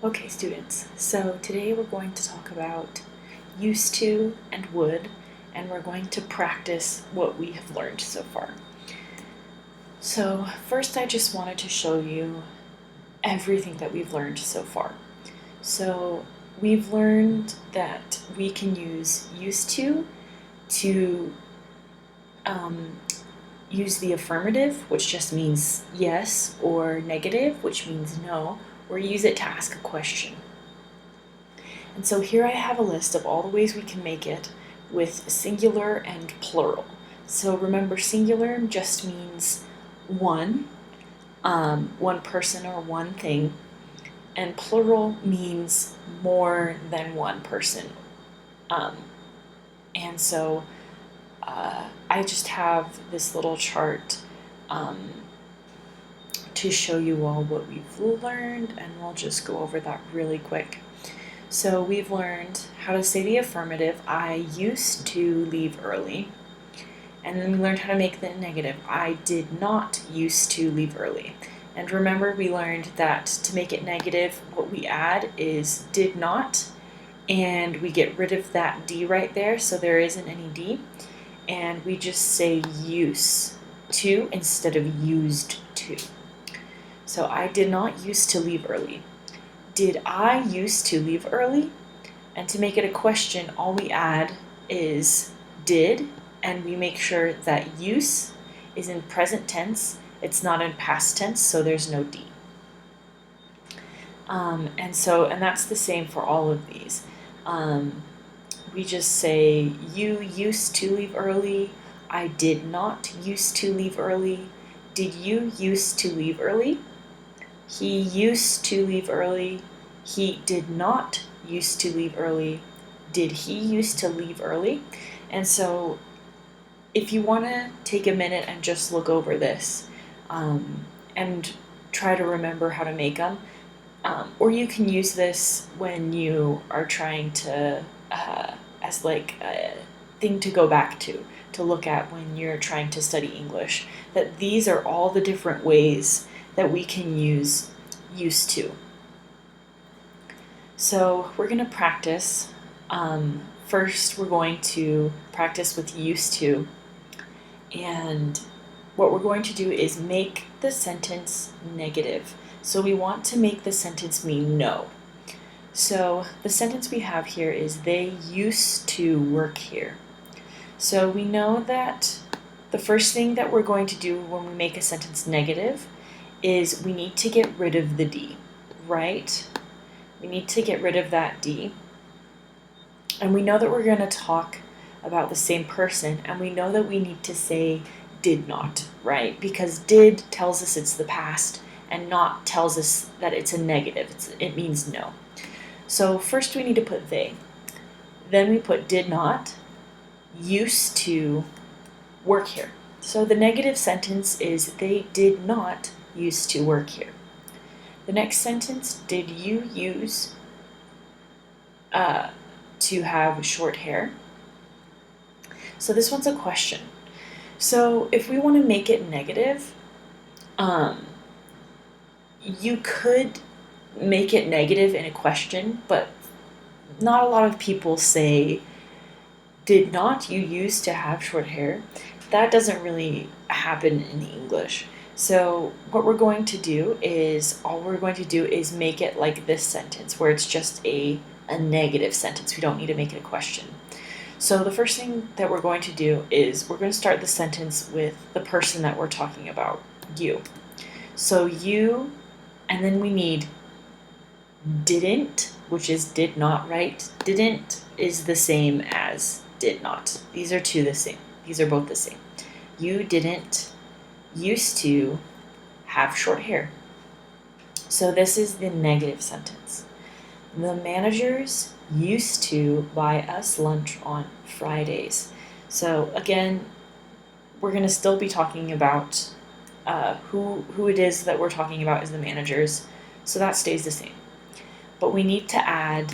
Okay, students, so today we're going to talk about used to and would, and we're going to practice what we have learned so far. So first I just wanted to show you everything that we've learned so far. So we've learned that we can use used to use the affirmative, which just means yes, or negative, which means no, or use it to ask a question. And so here I have a list of all the ways we can make it with singular and plural. So remember, singular just means one person or one thing, and plural means more than one person. Um, and so I just have this little chart to show you all what we've learned, and we'll just go over that really quick. So we've learned how to say the affirmative, I used to leave early. And then we learned how to make the negative, I did not used to leave early. And remember, we learned that to make it negative, what we add is did not, and we get rid of that D right there, so there isn't any D. And we just say use to instead of used to. So I did not used to leave early. Did I used to leave early? And to make it a question, all we add is did, and we make sure that use is in present tense. It's not in past tense, so there's no D. And that's the same for all of these. We just say you used to leave early. I did not used to leave early. Did you used to leave early? He used to leave early. He did not used to leave early. Did he used to leave early? And so if you want to take a minute and just look over this and try to remember how to make them, or you can use this when you are trying to, as like a thing to go back to look at when you're trying to study English, that these are all the different ways that we can use used to. So we're going to practice. First, we're going to practice with used to. And what we're going to do is make the sentence negative. So we want to make the sentence mean no. So the sentence we have here is they used to work here. So we know that the first thing that we're going to do when we make a sentence negative is we need to get rid of the D, right? We need to get rid of that D. And we know that we're going to talk about the same person, and we know that we need to say did not, right? Because did tells us it's the past, and not tells us that it's a negative. It means no. So first we need to put they. Then we put did not, used to work here. So the negative sentence is they did not used to work here. The next sentence, did you use to have short hair? So this one's a question. So if we want to make it negative, you could make it negative in a question, but not a lot of people say, did not you used to have short hair? That doesn't really happen in English. So what we're going to do is, all we're going to do is make it like this sentence, where it's just a negative sentence. We don't need to make it a question. So the first thing that we're going to do is we're going to start the sentence with the person that we're talking about, you. So you, and then we need didn't, which is did not, right? Didn't is the same as did not. These are two the same. These are both the same. You didn't used to have short hair. So this is the negative sentence. The managers used to buy us lunch on Fridays. So again, we're going to still be talking about who it is that we're talking about is the managers. So that stays the same. But we need to add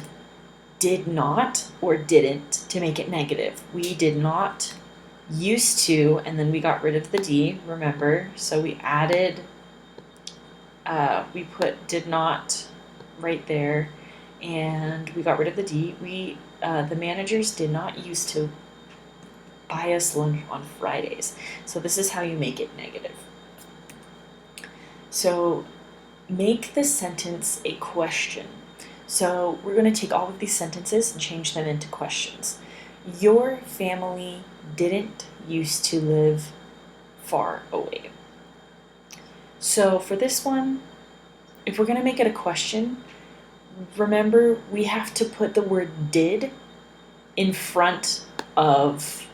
did not or didn't to make it negative. We did not used to, and then we got rid of the D, remember? So we added, we put did not right there, and we got rid of the D. The managers did not used to buy us lunch on Fridays. So this is how you make it negative. So make the sentence a question. So we're going to take all of these sentences and change them into questions. Your family didn't used to live far away. So for this one, if we're going to make it a question, remember we have to put the word did in front of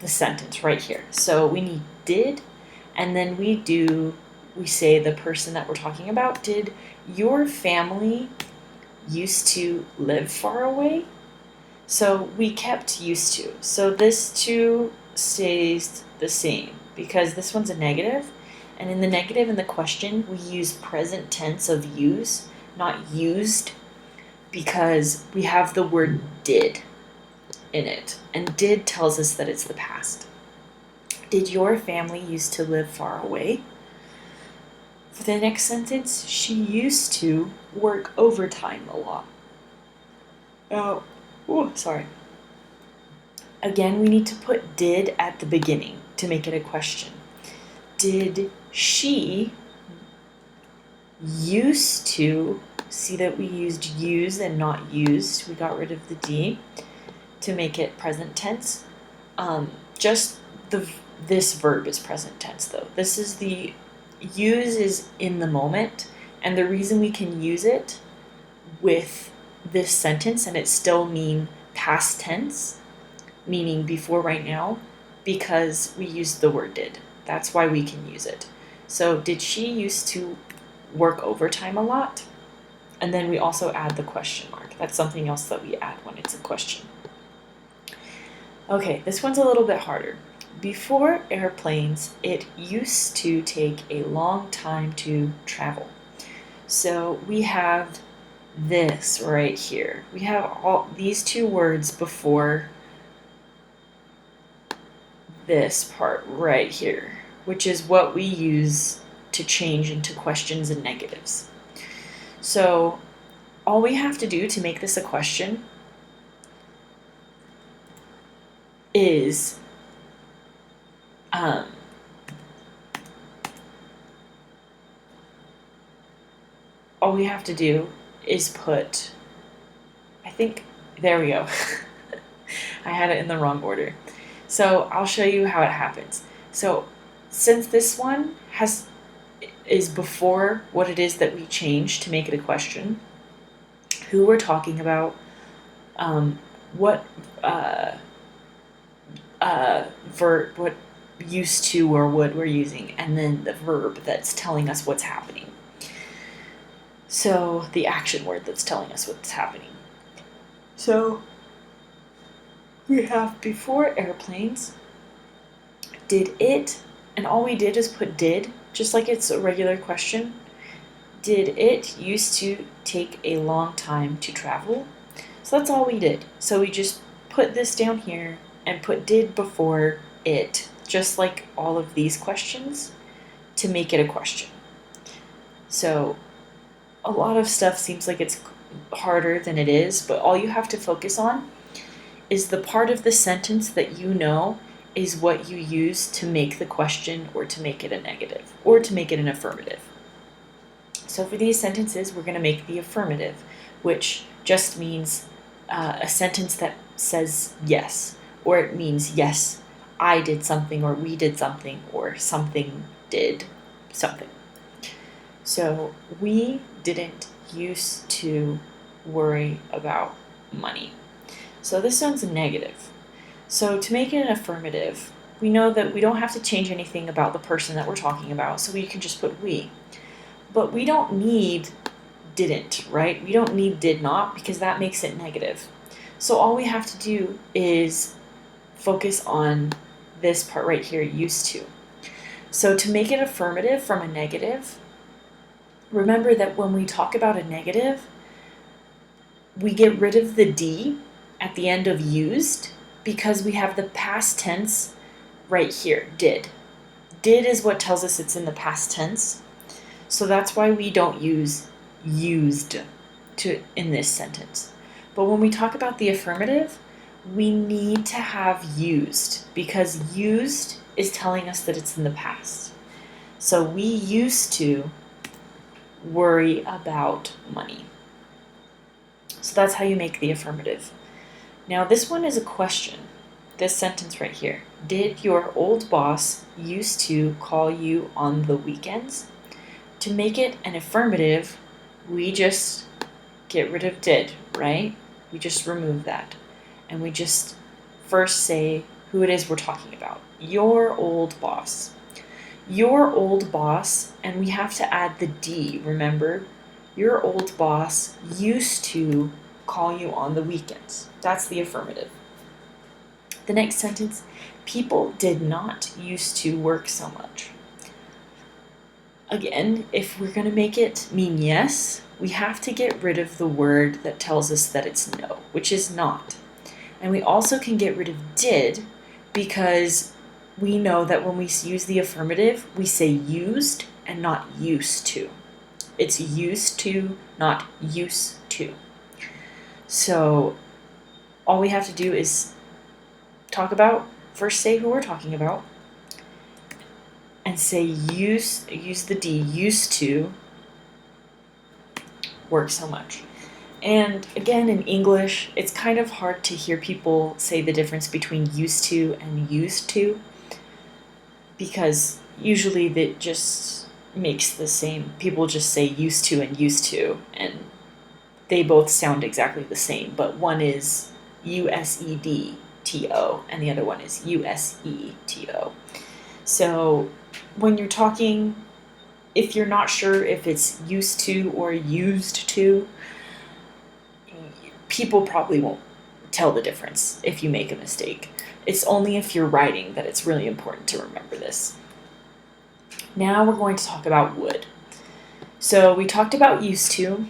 the sentence right here. So we need did, and then we say the person that we're talking about, did your family used to live far away? So we kept used to. So this too stays the same because this one's a negative. And in the negative in the question, we use present tense of use, not used, because we have the word did in it. And did tells us that it's the past. Did your family used to live far away? For the next sentence, she used to work overtime a lot. Sorry. Again, we need to put did at the beginning to make it a question. Did she used to, see that we used use and not used, we got rid of the D to make it present tense. This verb is present tense though. This is the use is in the moment, and the reason we can use it with this sentence and it still mean past tense, meaning before right now, because we used the word did. That's why we can use it. So did she used to work overtime a lot? And then we also add the question mark. That's something else that we add when it's a question. Okay, this one's a little bit harder. Before airplanes, it used to take a long time to travel. So we have this right here. We have all these two words before this part right here, which is what we use to change into questions and negatives. So all we have to do to make this a question is all we have to do is put, I think, there we go. I had it in the wrong order. So I'll show you how it happens. So since this one is before what it is that we changed to make it a question, who we're talking about, what verb, what used to or would we're using, and then the verb that's telling us what's happening. So the action word that's telling us what's happening. So we have before airplanes, did it, and all we did is put did, just like it's a regular question. Did it used to take a long time to travel? So that's all we did. So we just put this down here and put did before it, just like all of these questions, to make it a question. So a lot of stuff seems like it's harder than it is, but all you have to focus on is the part of the sentence that you know is what you use to make the question or to make it a negative or to make it an affirmative. So for these sentences, we're going to make the affirmative, which just means a sentence that says yes, or it means yes, I did something, or we did something, or something did something. So we didn't used to worry about money. So this sounds negative. So to make it an affirmative, we know that we don't have to change anything about the person that we're talking about, so we can just put we. But we don't need didn't, right? We don't need did not, because that makes it negative. So all we have to do is focus on this part right here, used to. So to make it affirmative from a negative, remember that when we talk about a negative, we get rid of the D at the end of used because we have the past tense right here, did. Did is what tells us it's in the past tense. So that's why we don't use used in this sentence. But when we talk about the affirmative, we need to have used, because used is telling us that it's in the past. So we used to worry about money. So that's how you make the affirmative. Now this one is a question. This sentence right here. Did your old boss used to call you on the weekends? To make it an affirmative, we just get rid of did, right? We just remove that. And we just first say who it is we're talking about. Your old boss. Your old boss, and we have to add the D, remember? Your old boss used to call you on the weekends. That's the affirmative. The next sentence, people did not used to work so much. Again, if we're going to make it mean yes, we have to get rid of the word that tells us that it's no, which is not. And we also can get rid of did, because we know that when we use the affirmative, we say used and not used to. It's used to, not used to. So all we have to do is first say who we're talking about, and say use the D, used to work so much. And again, in English, it's kind of hard to hear people say the difference between used to and used to, because usually that just makes the same. People just say used to and used to, and they both sound exactly the same, but one is USEDTO and the other one is USETO. So when you're talking, if you're not sure if it's used to or used to, people probably won't tell the difference if you make a mistake. It's only if you're writing that it's really important to remember this. Now we're going to talk about would. So we talked about used to,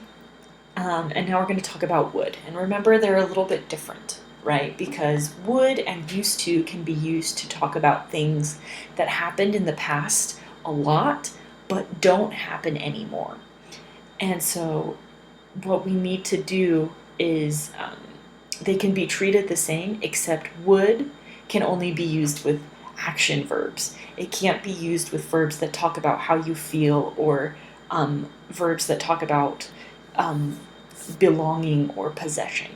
and now we're going to talk about would. And remember, they're a little bit different, right? Because would and used to can be used to talk about things that happened in the past a lot, but don't happen anymore. And so what we need to do is they can be treated the same, except would can only be used with action verbs. It can't be used with verbs that talk about how you feel, or verbs that talk about belonging or possession.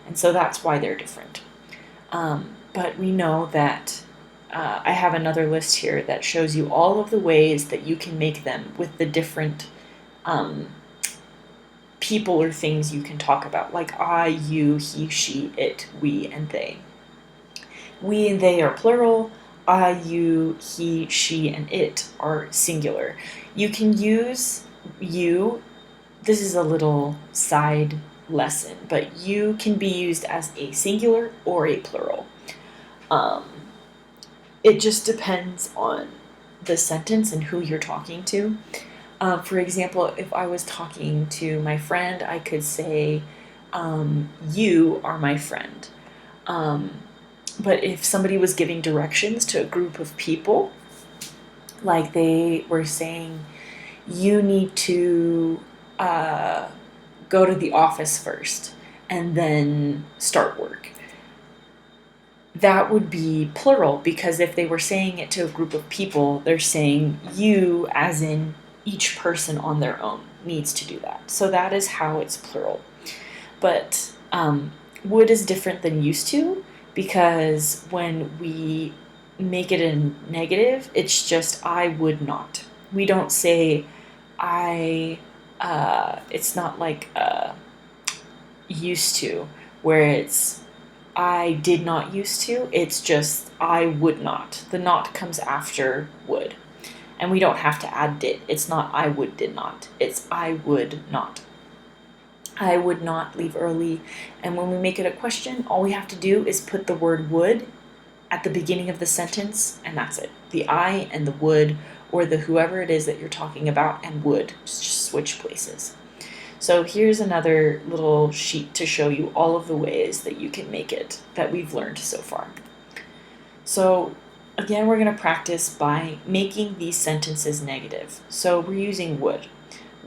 And so that's why they're different. But we know that I have another list here that shows you all of the ways that you can make them with the different people or things you can talk about, like I, you, he, she, it, we, and they. We and they are plural. I, you, he, she, and it are singular. You can use you. This is a little side lesson, but you can be used as a singular or a plural. It just depends on the sentence and who you're talking to. For example, if I was talking to my friend, I could say, you are my friend. But if somebody was giving directions to a group of people, like they were saying, you need to go to the office first and then start work, that would be plural, because if they were saying it to a group of people, they're saying you, as in each person on their own needs to do that. So that is how it's plural. But would is different than used to, because when we make it a negative, it's just I would not. We don't say I, it's not like used to, where it's I did not used to. It's just I would not. The not comes after would. And we don't have to add did. It's not I would did not. It's I would not. I would not leave early. And when we make it a question, all we have to do is put the word would at the beginning of the sentence, and that's it. The I and the would, or the whoever it is that you're talking about, and would just switch places. So here's another little sheet to show you all of the ways that you can make it that we've learned so far. So again, we're going to practice by making these sentences negative. So we're using would.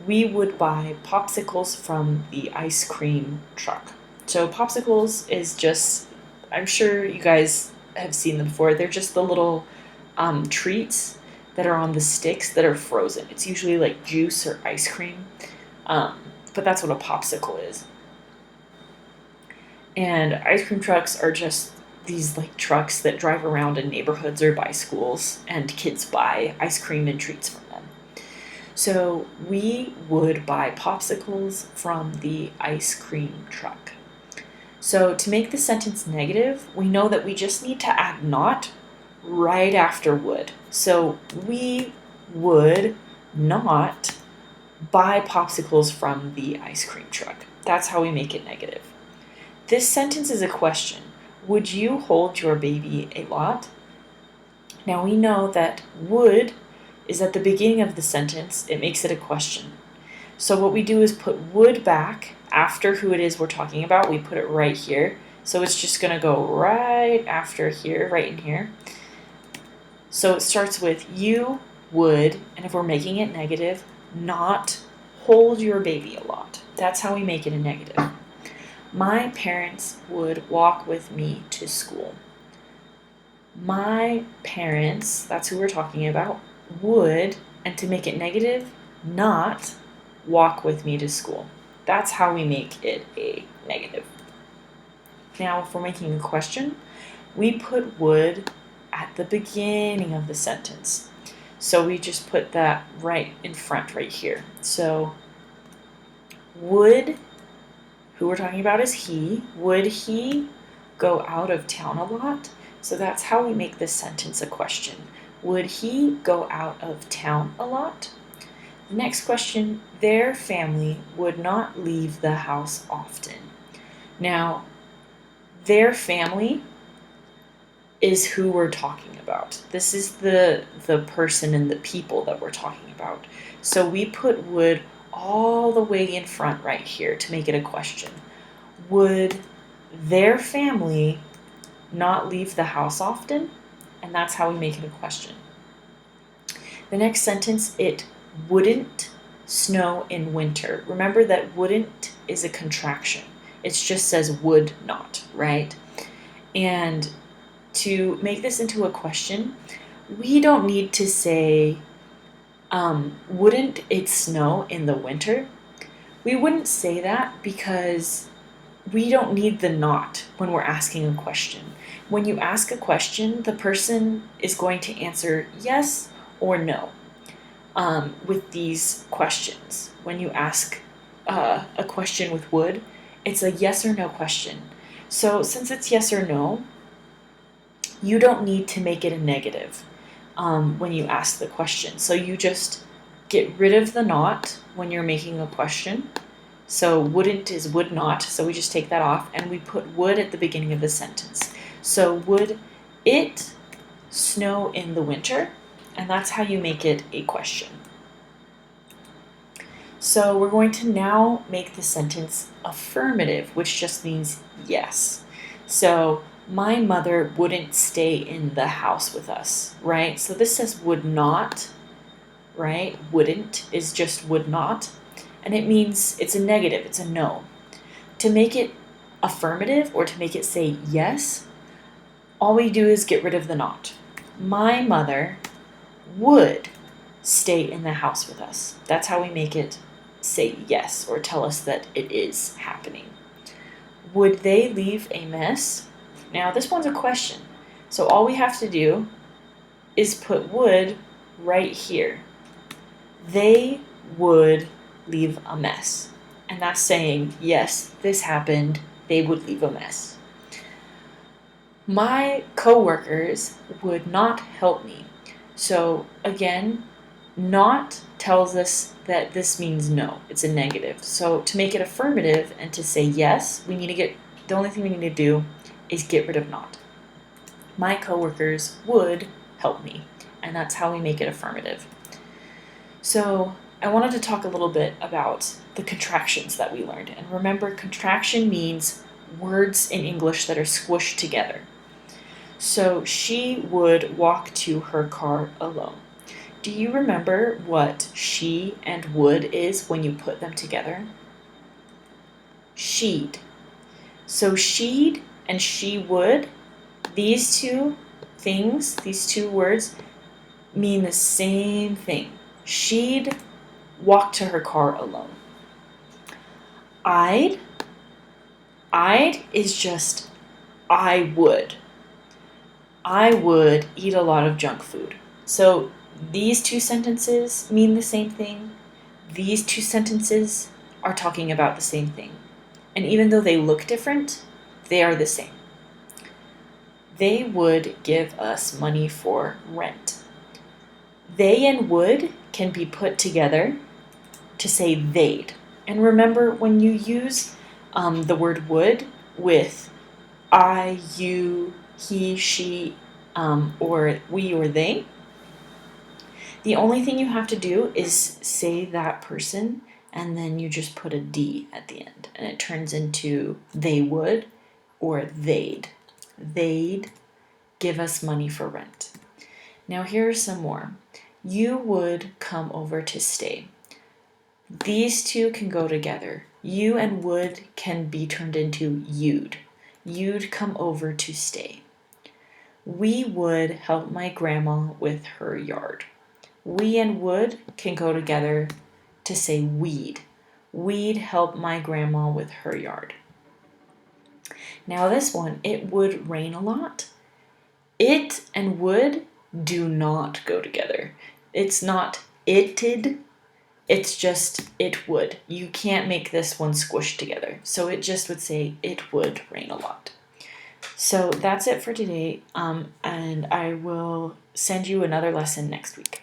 we would buy popsicles from the ice cream truck. So popsicles is just, I'm sure you guys have seen them before. They're just the little treats that are on the sticks that are frozen. It's usually like juice or ice cream, but that's what a popsicle is. And ice cream trucks are just these like trucks that drive around in neighborhoods or by schools, and kids buy ice cream and treats from them. So we would buy popsicles from the ice cream truck. So to make the sentence negative, we know that we just need to add not right after would. So we would not buy popsicles from the ice cream truck. That's how we make it negative. This sentence is a question. Would you hold your baby a lot? Now we know that would is at the beginning of the sentence. It makes it a question. So what we do is put would back after who it is we're talking about. We put it right here. So it's just going to go right after here, right in here. So it starts with you would, and if we're making it negative, not hold your baby a lot. That's how we make it a negative. My parents would walk with me to school. My parents, that's who we're talking about, would, and to make it negative, not walk with me to school. That's how we make it a negative. Now, if we're making a question, we put would at the beginning of the sentence. So we just put that right in front right here. So would, who we're talking about is he, would he go out of town a lot? So that's how we make this sentence a question. Would he go out of town a lot? The next question, their family would not leave the house often. Now, their family is who we're talking about. This is the person and the people that we're talking about. So we put would all the way in front right here to make it a question. Would their family not leave the house often? And that's how we make it a question. The next sentence, it wouldn't snow in winter. Remember that wouldn't is a contraction. It just says would not, right? And to make this into a question, we don't need to say, wouldn't it snow in the winter? We wouldn't say that because we don't need the not when we're asking a question. When you ask a question, the person is going to answer yes or no with these questions. When you ask a question with would, it's a yes or no question. So since it's yes or no, you don't need to make it a negative when you ask the question. So you just get rid of the not when you're making a question. So wouldn't is would not, so we just take that off and we put would at the beginning of the sentence. So would it snow in the winter? And that's how you make it a question. So we're going to now make the sentence affirmative, which just means yes. So my mother wouldn't stay in the house with us, right? So this says would not, right? Wouldn't is just would not. And it means it's a negative, it's a no. To make it affirmative or to make it say yes, all we do is get rid of the not. My mother would stay in the house with us. That's how we make it say yes or tell us that it is happening. Would they leave a mess? Now this one's a question. So all we have to do is put would right here. They would leave a mess. And that's saying, yes, this happened. They would leave a mess. My coworkers would not help me. So again, not tells us that this means no. It's a negative. So to make it affirmative and to say yes, the only thing we need to do is get rid of not. My coworkers would help me. And that's how we make it affirmative. So I wanted to talk a little bit about the contractions that we learned. And remember, contraction means words in English that are squished together. So she would walk to her car alone. Do you remember what she and would is when you put them together? She'd. So she'd and she would, these two things, these two words, mean the same thing. She'd walk to her car alone. I'd is just I would. I would eat a lot of junk food. So these two sentences mean the same thing. These two sentences are talking about the same thing. And even though they look different, they are the same. They would give us money for rent. They and would can be put together to say they'd. And remember, when you use the word would with I, you, he, she, or we or they, the only thing you have to do is say that person and then you just put a D at the end and it turns into they would or they'd. They'd give us money for rent. Now here are some more. You would come over to stay. These two can go together. You and would can be turned into you'd. You'd come over to stay. We would help my grandma with her yard. We and would can go together to say we'd. We'd help my grandma with her yard. Now this one, it would rain a lot. It and would do not go together. It's not it'd, it's just it would. You can't make this one squish together. So it just would say it would rain a lot. So that's it for today, and I will send you another lesson next week.